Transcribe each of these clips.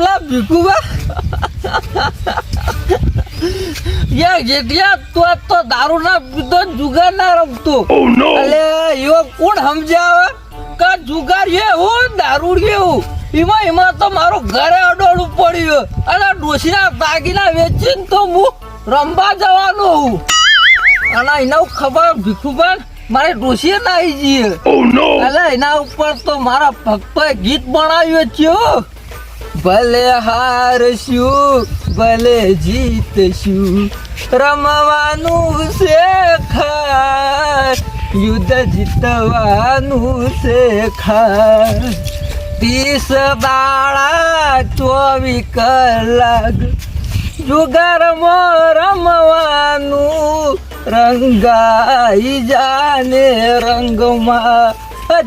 પેલા ભીખુબા યાર જેઠિયા તો દારૂ ના પીધો જુગાર ના રમતો અલે એવો કોણ સમજાવે કે જુગાર એવું દારૂ એવું એમાં તો મારો ઘરે અડોડું પડ્યું અને ડોસીના દાગીના વેચીને તો હું રમવા જવાનો હું અને એના ખબર ભીખુબા મારે ડોસીએ ના આવી જઈએ એટલે એના ઉપર તો મારા ભક્તોએ ગીત બનાવ્યું છે ભલે હારશું ભલે જીતશું રમવાનું છે ખાસ યુદ્ધ જીતવાનું છે ખાસ 30 દાડા 24 કલાક જુગારમાં રમવાનું રંગાઈ જાને રંગમાં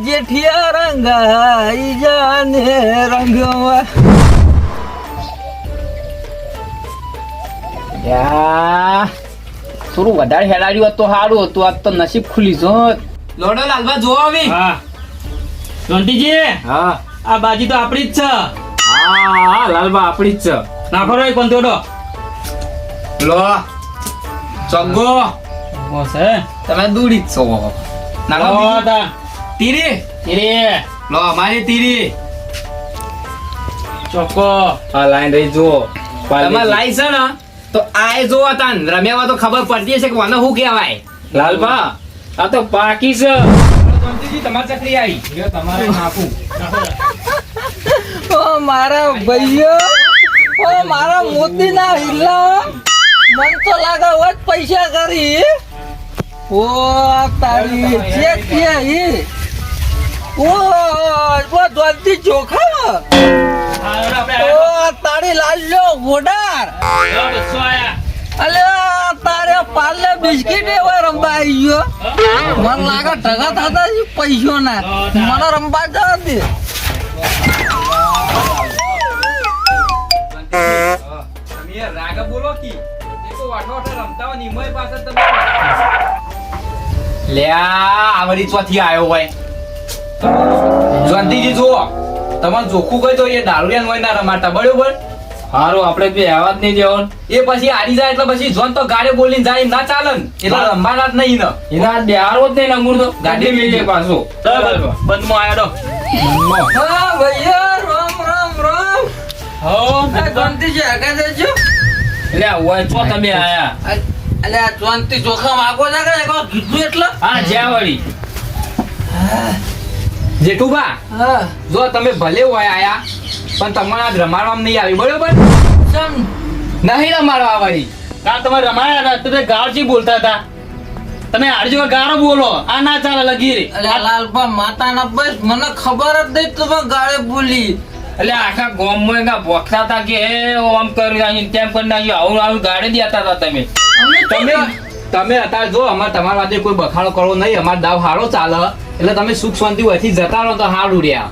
જેઠિયા રંગાઈ જાને રંગમાં થોડું વધારે હેલાડ્યું હતું સારું હતું આજ તો નસીબ ખુલી જોત લોડો લાલવા જોવો આવી હા જોંતીજી હા આ બાજી તો આપણી જ છે હા લાલબા આપણી જ છે નાખો રે કોણ તોડો લો ચગ્ગો બસ હે તમે દૂરી જ છો નાખો તા તીરી તીરી લો અમારી તીરી ચોકો હા લાઈન રહી જો તમે લાઈ છે ને તો આય જો તાન રમ્યામાં તો ખબર પડતી છે કે મને શું કહેવાય લાલબા આ તો પાકી છે તમારી ચકરી આવી લ્યો તમારે નાખું ઓ મારા ભાઈઓ ઓ મારા મોતીના હિલ્લા મન તો લાગે હોત પૈસા કરી ઓ તારી ચેક કે ઈ ઓ દોડતી ચોખા ઓ તારી લાલ્યો ગોડાર અલે તારે પાર્લે બિસ્કિટ એવા રંબા આવી ગયો મને લાગે ઢગા થતા છે પૈસો ના મને રંબા જવા દે રાગા બોલો કી એકો વાઠો વાઠો રમતા હોય નિમય પાસે તમે લે આવડી ચોથી આયો હોય જોંતીજી જુઓ તમારે જોખું કઈ તો એ દારૂડિયા હોય ના રમાતા બરોબર હારું આપણે બે આવાજ નહીં દેવાનું એ પછી આડી જાય એટલે પછી જોન તો ગાડે બોલીને જાય ના ચાલે એટલે રમવાના જ નહીં ને એના બેહારો જ નહીં નમૂર તો ગાડી મેલી પાછો બંધમાં આયો હા ભૈયા રામ રામ રામ હો જોંતીજી આગળ જજો એટલે હોય છો તમે આયા અલે આ જોંતી ચોખા માગો ના કરે કીધું એટલે હા જ્યાં વળી જેઠુબા હા જો તમે ભલે હોય આયા પણ તમારે આજ રમાડવામાં નહીં આવી બરોબર ચમ નહીં રમાડવા વાળી ના તમે રમાયા હતા તમે ગાળજી બોલતા હતા તમે હારજો ગાળો બોલો આ ના ચાલે લગી રે અલે લાલપા માતાના બસ મને ખબર જ નહીં તમે ગાળે બોલી એટલે આખા ગામમાં એના બોખતા હતા કે આમ કરી નાખ્યું તેમ કરી નાખ્યું આવું આવું ગાડી દેતા હતા તમે તમે અત્યારે જો અમારે તમારા વાતે કોઈ બખાડો કરવો નહીં અમારો દાવ હારો ચાલે એટલે તમે સુખ શાંતિ હોયથી જતા રહો તો હારું રહ્યા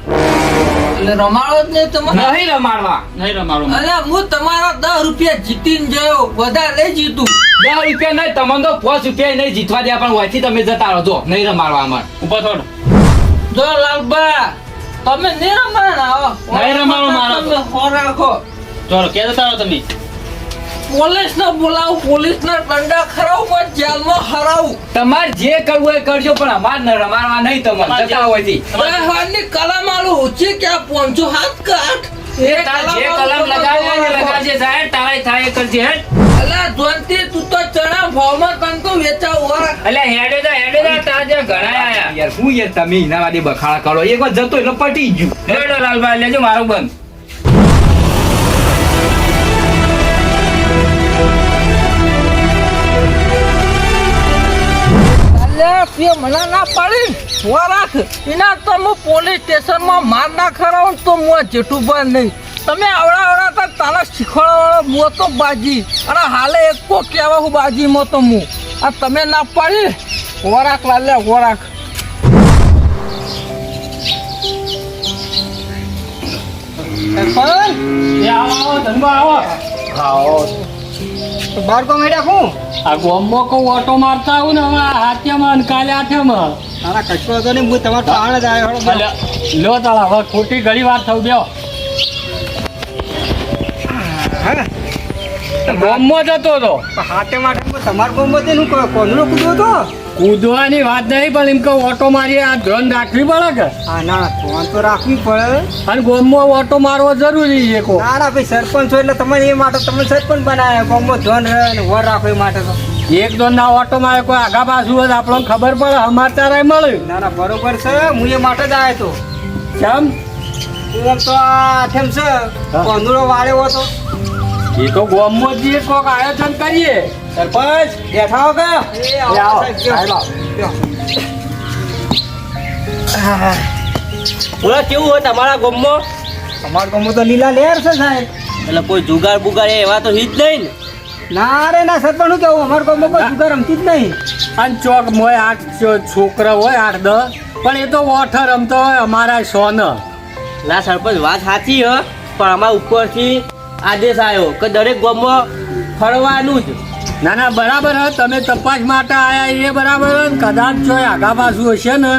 એટલે રમાડો જ નહીં તમે નહીં રમાડવા નહીં રમાડો અલે હું તમારા 10 રૂપિયા જીતીને ગયો વધારે નહીં જીતું 10 રૂપિયા નહીં તમને તો 5 રૂપિયા નહીં જીતવા દે પણ હોયથી તમે જતા રહો જો નહીં રમાડવા અમારે ઉપર થોડો જો લાલબા તમે નહીં રમાડો નહીં રમાડો મારો તમે હો રાખો ચાલો કે જતા રહો તમે પોલીસ ને બોલાવું પોલીસ ના દંડા ખરાવું પણ જેલમાં હરાવું તમારે જે કરવું એ કરજો પણ અમારે રમાડવા નહીં તમારે જતા હોયથી હાલની કલમ આલું ઓછી ક્યાં પહોંચો હાથ કાઢ જે કલમ લગાવે લગાવજે જાય તારે થાય કરજે હેડ અલા જોનતી તું તો ચણા ભાવમાં તન તો વેચાવ ઓરા અલ્યા હેડે તાજે ઘણા આયા યાર હું યાર તમે એના વાદે બખાડા કરો એક વાર જતો એટલે પટી ગયું હેડો લાલભાઈ લેજો મારું બંધ મને ના પાડી રાખ એના તો હું પોલીસ સ્ટેશનમાં માર ના ખરાવું તો હું જેઠું બંધ નહીં તમે આવડા તો તારા શીખવાડવા મો તો બાજી અને હાલે એક કો કહેવા હું બાજીમાં તો હું આ તમે ના પાડી વરાક લાલે વરાક બાર કો મેડા હું આ ગોમો કો ઓટો મારતા આવું ને હવે હાથ્યામાં અને કાલે આઠ્યામાં તારા કશો હતો ને હું તમારો તો આણ જ આવ્યો લો તાળા હવે ખોટી ઘણી વાર થયું બેહો હા ગોમમાં જતો હતો. હાથે માટે તમારા ગામમાં તેનું કોંદડો કૂદ્યો હતો. કૂદવાની વાત નહીં, પણ એમ કહું ઓટો મારી આ ધ્યાન રાખવી પડે કે. હા ના ફોન તો રાખવી પડે. અને ગોમમાં ઓટો મારવો જરૂરી છે કો. ના ના ભાઈ સરપંચ છો એટલે તમારે એ માટે તમે સરપંચ બનાવ્યા ગામમાં ધન રહે ને વર રાખો એ માટે તો. એક દો ના ઓટો મારે કોઈ આગા પાછું હોય તો આપણને ખબર પડે, સમાચાર મળ્યું. ના ના બરોબર છે, હું એ માટે જ આવ્યો હતો. કેમ? હું આમ તો આઠેમ છે કોંદડો વાળ્યો હતો. એ તો ગોમમાં જ કોક આયોજન કરીએ. સરપંચ બેઠા હો કે? એ આવો સાહેબ, બોલો કેવું હોય તમારા ગામમાં? અમારા ગામમાં તો લીલા લહેર છે સાહેબ. એટલે કોઈ જુગાર બુગાર એવા તો હિત નહીં ને? ના રે ના સરપંચ શું કેવું, અમારા ગામમાં કોઈ જુગાર રમતી જ નહીં. અને ચોક મોય 8 છોકરા હોય 8-10, પણ એ તો ઓઠર રમતો હોય અમારા સોન. ના સરપંચ વાત સાચી હ, પણ અમારા ઉપરથી આદેશ આવ્યો કે દરેક ગામમાં ફરવાનું જ. ના ના બરાબર હ, તમે તપાસ માટે આયા એ બરાબર હ. કદાચ જો આગા પાછું હશે ને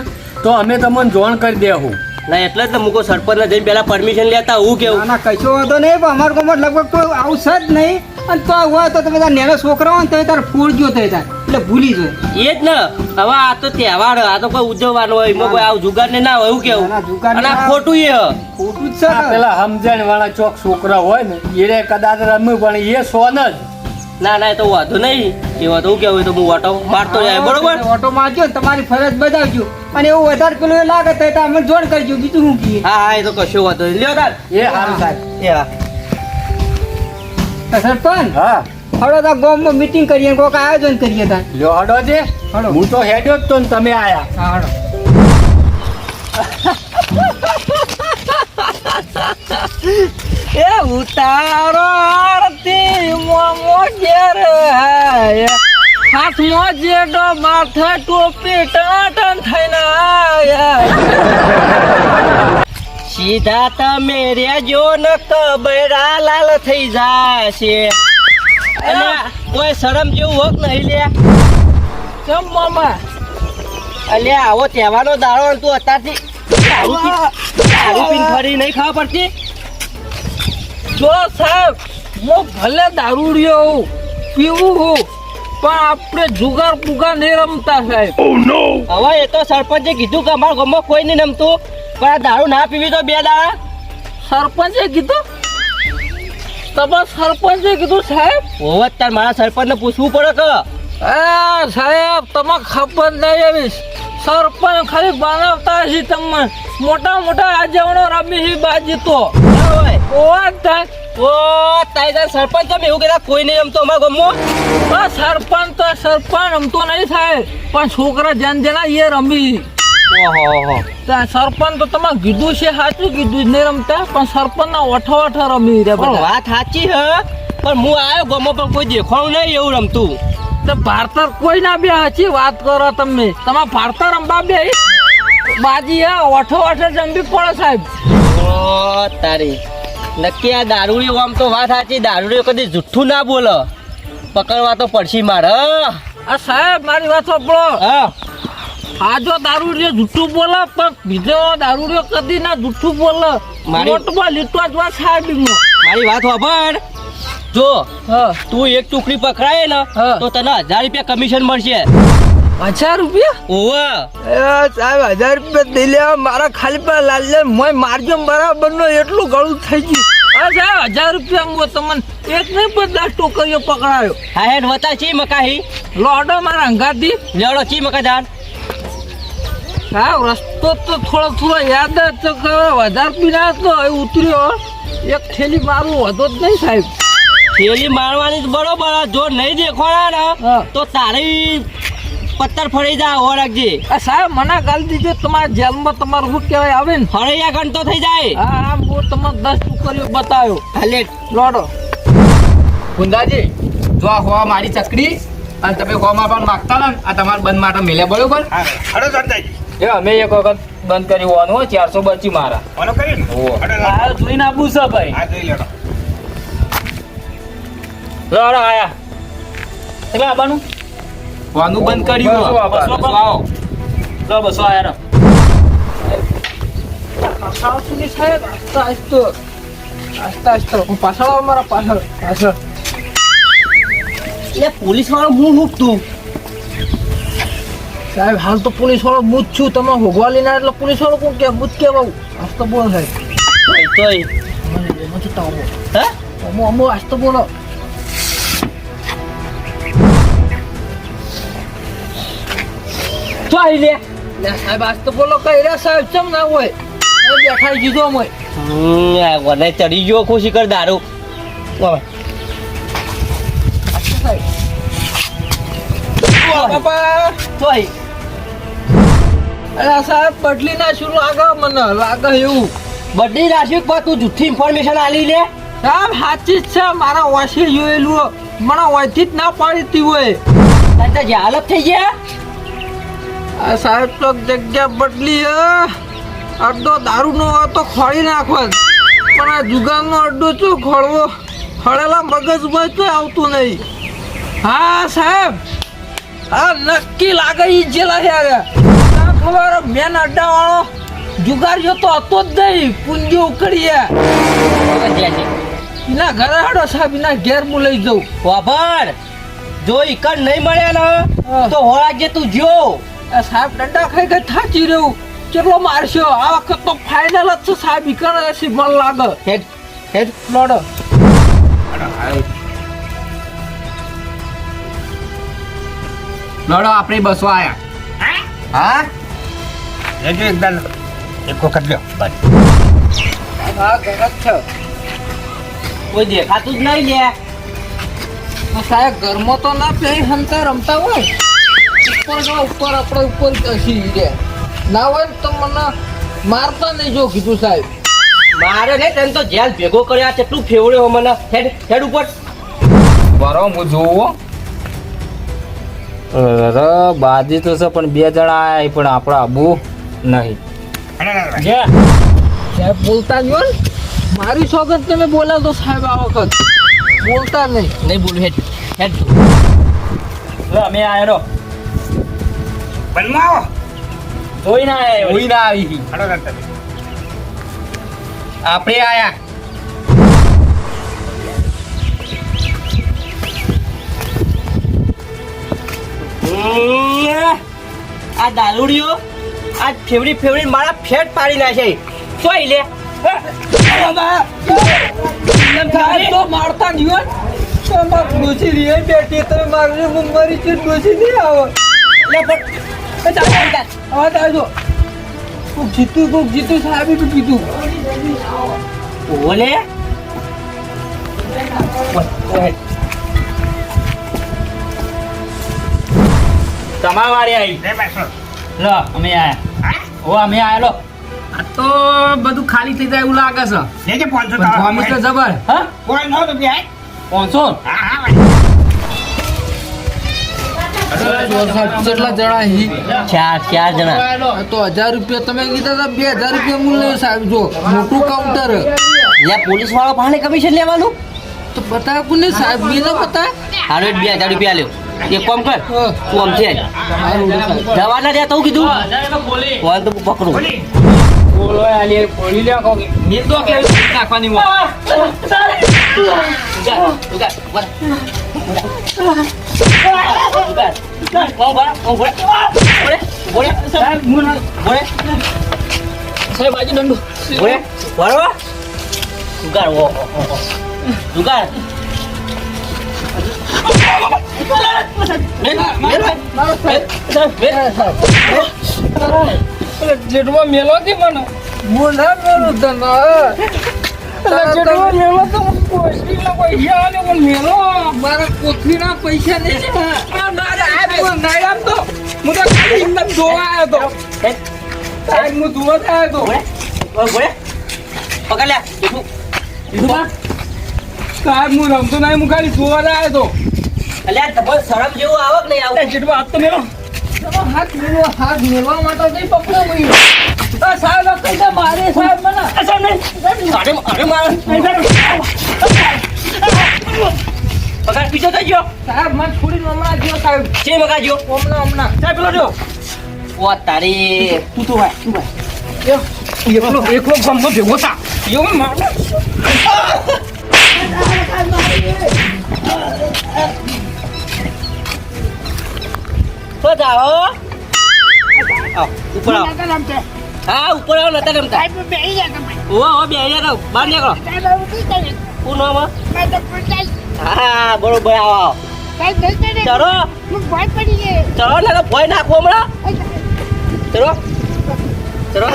તો અમે તમને જોણ કરી દેવું. ના એટલે જ ને મૂકો સરપંચને જઈને પહેલા પરમિશન લેતા હું ના કેવું. ના કશો વાંધો નહીં, પણ અમારા ગામમાં લગભગ કોઈ આવું છે જ નહીં. અને તો હોય તો તમે તાર નેનો છોકરા હોય ને તો તારે ફૂલ ગયો થાય તાર એટલે ભૂલી જાય. એ જ ને, હવે આ તો તહેવાર હ, આ તો કોઈ ઉજવવાનો હોય, એમાં કોઈ આવું જુગાર ને ના હોય એવું કેવું. ના, ના, જુગાર અને આ ના. ખોટું એ હ. ખોટું જ છે આ ને. પેલા સમજણ વાળા ચોક છોકરા હોય ને એ કદાચ રમ્યું, પણ એ સોન જ. ના ના એ તો વાંધો નહીં, એ વાત હું કેવું, એ તો હું વાટો મારતો જાય બરોબર. ઓટો મારજો ને તમારી ફરજ બજાવજો, અને એવું વધારે પેલું એ લાગે તો અમને જોણ કરજો, બીજું શું કહીએ. હા હા એ તો કશો વાંધો નહીં. લ્યો તાર. એ સારું સાહેબ. એ હા. તો સરપંચ હા હળો તો ગામમાં મીટિંગ કરીએ ને કોઈક આયોજન કરીએ તાર. લ્યો હડો છે. હળો. હું તો હેડ્યો જ તો ને તમે આયા. હા હળો. એ ઉતારો આરતી મોમો ઘેર આયા, હાથમાં જેડો માથે ટોપી ટન થઈને આયા. સીધા તમે રેજો ન કબરા લાલ થઈ જાશે. અને કોઈ શરમ જેવું હોક નહીં લે. કેમ મામા? અલ્યા આવો તહેવારનો દાડો ને તું અત્યારથી દારૂ પીને ફરી નહીં ખાવા પડતી? જો સાહેબ, હું ભલે દારૂડિયો હું, પીવું હું, પણ આપણે જુગાર પુગાર નહીં રમતા સાહેબ. હવે એ તો સરપંચે કીધું કે અમારા ગામમાં કોઈ નહીં રમતું, પણ આ દારૂ ના પીવી તો 2 દાડા. સરપંચે કીધું? તમારા સરપંચે કીધું સાહેબ? હોવે તાર મારા સરપંચને પૂછવું પડે કે. સાહેબ તમે ખબર નહીં એવી સરપંચ ખાલી બનાવતા હશે તમને. મોટા મોટા આગેવાનો રમી છે બાજી તો. સરપંચ તમે એવું કહેતા કોઈ નહીં રમતો અમારા ગામમાં? સરપંચ તો સરપંચ રમતો નહીં સાહેબ, પણ છોકરા જેન જેના એ રમી. સરપંચ તો તમે કીધું છે સાચું કીધું નહીં રમતા, પણ સરપંચ ના ઓઠો રમી રે. વાત સાચી હે, પણ હું આવ્યો ગામમાં પણ કોઈ દેખાણું નહીં એવું રમતું. તો ભારતર કોઈ ના બે સાચી વાત કરો તમે. તમારે ભારતર રમવા બે બાજી હે ઓઠો જમવી પડે સાહેબ. તારી નક્કી આ દારૂડિયો આમ તો વાત સાચી, દારૂડિયો કદી જુઠ્ઠું ના બોલે, પકડવા તો પડશે મારે. આ સાહેબ મારી વાત સાંભળો. હા આ જો દારૂડિયો જુઠ્ઠું બોલે, પણ બીજો દારૂડિયો કદી ના જુઠ્ઠું બોલે. મોટમાં લીટો જ વાત સાહેબ. મારી વાત સાંભળ, જો તું એક ટુકડી પકડાય ને તો તને 1000 રૂપિયા કમિશન મળશે. 1000 રૂપિયા? ઓવા સાહેબ 1000 રૂપિયા દઈ લેવા મારા ખાલી પર લાલ મોય મારજો બરાબર નો એટલું ગળું થઈ ગયું. સાહેબ 1000 રૂપિયા તમને એક નહીં પણ 10 ટોકરીઓ પકડાયો. હા હેડ વતા ચી મકાહી લોડો મારા અંગાથી લેડો ચી મકા જાન. સાહેબ રસ્તો તો થોડો યાદ જ તો વધારે પીના તો ઉતર્યો એક થેલી મારું વધો જ નહીં સાહેબ. થેલી મારવાની બરોબર, જો નહીં દેખવાના ને તો તારી પત્તર ફરી જા હો રાખજે. સાહેબ મને ગાલી દીધો તમારા જેલમાં તમારું શું કહેવાય આવે ને ફરૈયા ગણતો થઈ જાય. હા હું તમને 10 ટુકડીઓ બતાવ્યો. હાલે લોડો ગુંદાજી જો આ હોવા મારી ચકડી, અને તમે હોવામાં પણ માગતા ને આ તમારે બંધ માટે મેલે બરોબર. હડો સંતાજી એ અમે એક વખત બંધ કરી હોવાનું હોય 425 મારા. ઓલો કરી ને ઓહો. હડો જોઈને આપું છે ભાઈ. આ જોઈ લેડો. લોડો આયા એટલે આવવાનું હોવાનું બંધ કર્યું. બસો આવો. લો 200 આયા રો. સાહેબ આસ્તા આસ્તા હું પાછળ આવો મારા પાછળ પાછળ એટલે પોલીસ વાળો હું તું સાહેબ હાલ તો પોલીસ વાળો હું જ છું તમે ભોગવા લઈને એટલે પોલીસ વાળો કોણ કે હું જ કહેવાઉં આસ્તો બોલો સાહેબ તોય મને ચૂતા આવો હે અમો આસ્તો બોલો તો આવી લે સાહેબ આસ્તો બોલો કઈ રહ્યા સાહેબ ચમ ના હોય દેખાઈ દીધો અમે મને ચડી ગયો ખુશી કર દારૂ બાપા તોય અરે સાહેબ બદલી નાખ્યું લાગે મને લાગે એવું બધી રાખ્યું પણ તું જુઠ્ઠી ઇન્ફોર્મેશન આલી લે સાહેબ સાચી જ છે મારા વાંસી જોયેલું મને વાંચી જ ના પાડીતી હોય તાર જે હાલત થઈ ગયા આ સાહેબ તો જગ્યા બદલી અડ્ડો દારૂનો તો ખોળી નાખો પણ આ જુગારનો અડ્ડો શું ખોળવો ખોળેલા મગજમાં તો આવતું નહીં હા સાહેબ હા નક્કી લાગે ઈ જેલા છે ખબર મેન અડ્ડા વાળો જુગારીઓ તો હતો જ નહીં પૂંજી ઉકળીએ એના ઘરે હડો સાહેબ એના ઘેર હું લઈ જાઉં વાભર જો ઈકડ નહીં મળ્યા ને તો હોળા જે તું જો આ સાહેબ દંડા ખાઈ ગઈ થાચી રહ્યું કેટલો મારશો આ વખત તો ફાઇનલ જ છે સાહેબ ઈકણ એસી મન લાગે હેડ હેડ લોડો લડો આપણે બસવા આયા હા લેજો એકદમ એક વખત લ્યો બસ હા ગરજ છે કોઈ દેખાતું જ નહીં લે આ સાહેબ ઘરમાં તો ના પે હંતા રમતા હોય ઉપર જો ઉપર આપણે ઉપર બેસી રે ના હોય ને તો મને મારતા નહીં જો કીધું સાહેબ મારે ને તને તો જેલ ભેગો કર્યા કેટલું ફેવડ્યો મને હેડ હેડ ઉપર બરો હું જોવો બાજી તો છે પણ 2 જણા આયા પણ આપણા આબુ નહીં અને સાહેબ બોલતા જ હોય ને મારી સોગંદ તમે બોલાવ તો સાહેબ આ વખત બોલતા નહીં નહીં બોલું હેડ હેડ અમે આયા રો બનમાવો જોઈ ના આયા કોઈ ના આવી હડો તમે આપણે આયા આ દારૂડીઓ આ ફેવડી ફેવડી મારા ફેટ પાડી નાખે જોઈ લે સાહેબ તો મારતા નહીં હોય તો મારે ડોસી રહી બેઠી તમે મારી મુંબરી છે ડોસી નહીં આવે હવે આવજો કોક જીતું સાહેબ બી કીધું ઓલે તમારા વાળી આવી લે બેસો લો અમે આયા ઓ અમે આયા લો આ તો બધું ખાલી થઈ જાય એવું લાગે છે લેજો 500 પણ ધોમી તો જબર હા કોઈ નો તો બે 500 હા હા ભાઈ કેટલા જણા હી ચાર જણા આ તો 1000 રૂપિયા તમે કીધા હતા 2000 રૂપિયા મૂલ્ય સાહેબ જો મોટું કાઉન્ટર યા પોલીસ વાળો ભાણે કમિશન લેવાનું તો બતાવ કોને સાહેબ બી ના બતાવ હાલો 2000 રૂપિયા લ્યો એક કામ કર તું આમથી આય દવા ના દે તો કીધું કોણ તો પકડું બોલો આલી પોલી લે કો નીલ તો કે નાખવાની મો સાહેબ બાજુ દંડો જેટવા મેલો થી મને હું ના મેળું તને જેટવા મેલો તો કોશરીના પૈસા આલે પણ મેલો મારા કોથળીના પૈસા નહીં છે નાયરામ તો હું તો ખાલી એમને જોવા આવ્યો તો સાહેબ હું જોવા જ આવ્યો પકડ લે સાહેબ હું રમતો નહીં હું ખાલી જોવા જ આવ્યો તો અલ્યા તમારે શરમ જેવું આવક નહીં આવું જેટવા હાથ તો મેલો હાથ મેળવા માટે નહીં પકડો ભાઈ સાહેબ આ કઈ મારે સાહેબ મને પગાર પીછો થઈ ગયો સાહેબ મને છોડીને હમણાં ગયો સાહેબ છે પગાર ગયો હમણાં સાહેબ પેલો જો ઓ તારી તું ભાઈ એકલો ગમનો ભેગો થા એવું મારો તો જાઓ આવ ઉપર આવો હા ઉપર આવો નતા રમતા ઓ બે યાર બહાર નીકળો કોણ નામ હા બરોબર આવો આવો ચલો ચલો ને ભય નાખો હમણાં ચલો ચલો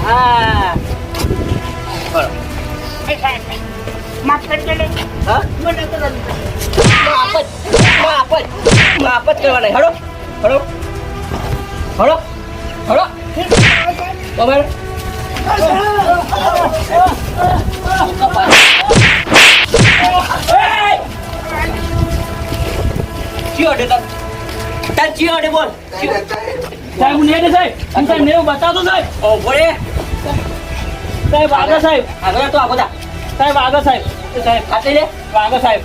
હા બરો માફ જ કરવાના હળો હળો હળો હળો બરાબર ચિયો ડે તાર ચિયો ડે બોલ સાહેબ હું નહીં સાહેબ સાહેબ ને બતાવતો સાહેબ ઓ બોલે સાહેબ આગળ સાહેબ આગળ તો આગળ સાહેબ આગળ સાહેબ સાહેબ ખાતે લે આગળ સાહેબ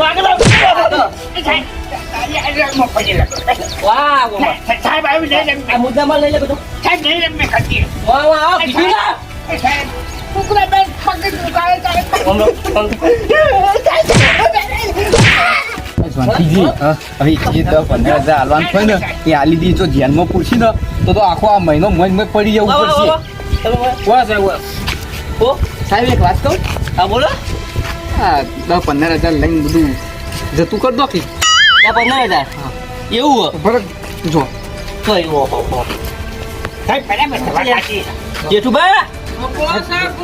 આગળ વાહ આ મુદ્દામાં લઈ લે બધું વાહ વાહ આવો કીધું ના શાંતિજી હવે જે 10-15 હજાર હાલવાનું હોય ને એ હાલી દી જો ધ્યાનમાં પૂછી ને તો આખો આ મહિનો મોજ પડી જવું પડશે વાહ સાહેબ ઓ સાહેબ એક વાત કહું હા બોલો આ 10-15 હજાર લઈને બધું જતું કર દો કે 15,000 એવું બરાબર જો તો એવું જેઠુભાઈ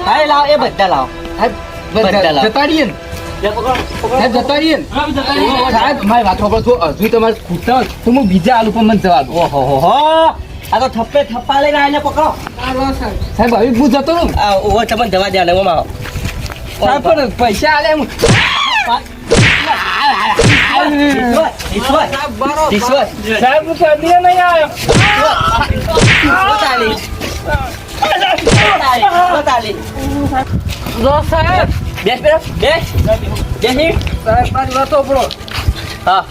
હા લાવ એ બધા લાવ બધા લાવ જતા રહીએ ને લે પકડો સાહેબ જતા રહીએ ને સાહેબ મારી વાત સાંભળો છો હજુ તમારે ખૂટતા હોય તો હું બીજા આલુ પર મને જવા દો ઓહો હો આ તો થપ્પે થપ્પા લઈને આવીને પકડો સાહેબ હવે હું જતો રહું આ ઓહો તમને જવા દે ઓમાં સાહેબ પણ પૈસા આલે એમ સાહેબ હું કદી નહીં આવ્યો જો સાહેબ બેસ બેસ બેસ બેસી સાહેબ મારી વાતો પડો હા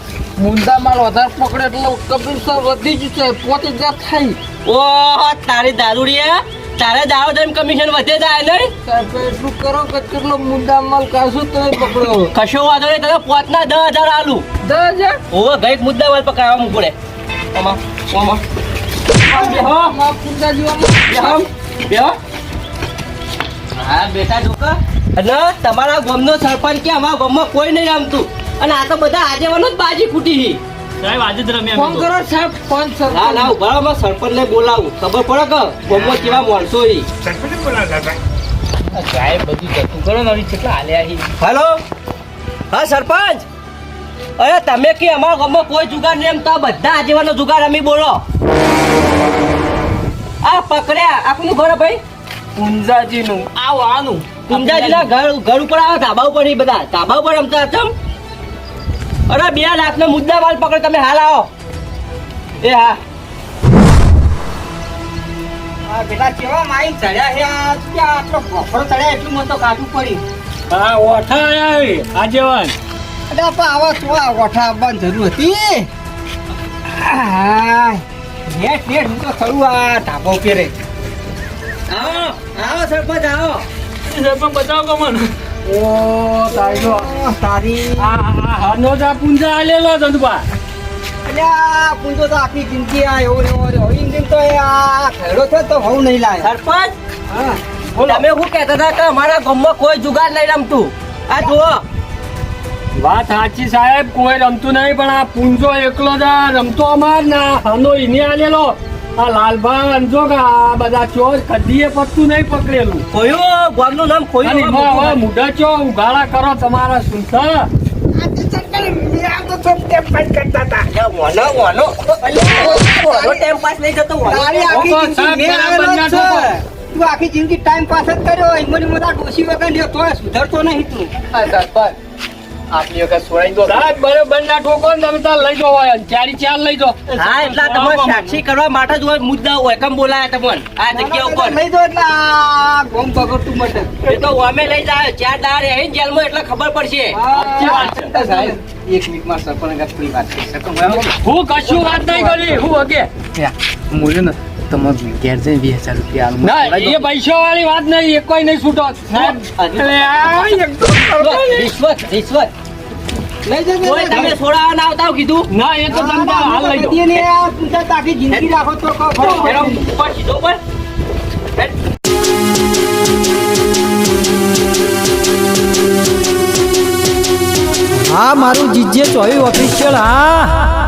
મુંડા માલ વધારે પકડે એટલે કબીર સર વધી જ છે 50,000 થાય ઓહો તારી દારૂડિયા તારે દારૂ દઈને કમિશન વધે જાય નહીં સાહેબ એટલું કરો કે કેટલો મુંડા માલ કાઢશો તો પકડો કશો વાંધો નહીં તને પોતના 10,000 આલુ 10,000 ઓહો ગઈક મુદ્દા વાળ પકડવા મૂક પડે ઓમાં ઓમાં બેહો મુંડા જીવામાં બેહો હા બેટા જોકા અને તમારા ગામનો સરપંચ કે અમારા ગામમાં કોઈ નહીં રમતું અને આ તો બધા આજેવાનો જ બાજી ફૂટી સાહેબ આજે જ રમ્યા ફોન કરો સાહેબ ફોન સર ના ના બરાબર સરપંચને બોલાવું ખબર પડે કે ગામમાં કેવા માણસો ઈ સાહેબ બધું જતું કરો ને કેટલા હાલ્યા હેલો હા સરપંચ અરે તમે કે અમારા ગામમાં કોઈ જુગાર નહીં રમતા બધા આજેવાનો જુગાર રમી બોલો આ પકડ્યા આપણું ઘર ભાઈ પુંજાજીનું આવાનું કુંજાજીના ઘર ઉપર આવે ધાબા ઉપર નહીં બધા ધાબા ઉપર રમતા ચમ અરે 2 લાખનો મુદ્દા માલ પકડ તમે હાલ આવો એ હા બેટા કેવા માઈ ચડ્યા છે આ ક્યાં આટલો ગોફરો ચડ્યા એટલું મને તો કાઢવું પડ્યું હા ઓઠા આયા આજેવાન અરે પણ આવા શું આ ગોઠા આવવાની જરૂર હતી નેટ નેટ હું તો ખરું આ ધાબા ઉપર રે આવો આવો સરપંચ આવો સરપંચ બતાવો કે મને ઓ તારી તારી આ હનો જ આ પુંજા આલેલો ધંધબા અલ્યા પૂંજો તો આખી જિંદગી આ એવો ને એવો રહ્યો ઇન્જિન તો એ આ ખેડો છે તો બહુ નહીં લાગે સરપંચ હા તમે શું કહેતા હતા કે અમારા ગામમાં કોઈ જુગાર નહીં રમતું આ જુઓ વાત સાચી સાહેબ કોઈ રમતું નહીં પણ આ પુંજો એકલો જ આ રમતો અમાર ના હનો ઈને આલેલો આ લાલભા અંજો કે આ બધા ચોર કદીએ પત્તું નહીં પકડેલું કોયું ગામનું નામ અને કોયું એમાં હવે મુઢા ચો ઉઘાડા કરો તમારા સુનતા તારી આખી જિંદગી મેં આવેલો જ છે. તું આખી જિંદગી ટાઈમ પાસ જ કર્યો એમાં બધા ડોસી વગર લ્યો તોય સુધરતો નહીં તું આટલી વખત છોડાઈ દો સાહેબ બરોબર ના ઠોકો ને તમે તાર લઈ જાઓ હોય ચારી ચાર લઈ જાઓ હા એટલા તમારે સાક્ષી કરવા માટે જ હોય મુદ્દા હોય કેમ બોલાયા તમને આ જગ્યા ઉપર લઈ દો એટલે આ ગોમ બગડતું મટે એ તો અમે લઈ જાય 4 દાડ રહી જેલમાં એટલે ખબર પડશે સાહેબ 1 મિનિટમાં સરપંચ થોડી વાત કરી શકું હું કશું વાત નહીં કરી હું વગે મૂલ્ય ને તમે ઘેર જઈને 2000 રૂપિયા આલું. ના એ પૈસા વાળી વાત નહીં એ કોઈ નહીં છૂટો સાહેબ અરે આ રિશ્વત રિશ્વત લઈ જજો કોઈ તમે છોડાવવા ના આવતા હોય કીધું ના એ તો તમે હાલ લઈ જાઓ. ને આ પૂછા આખી જિંદગી રાખો તો કહો ખરો. એનો ઉપર સીધો ઉપર હા મારું જીજે ચોવી ઓફિશિયલ હા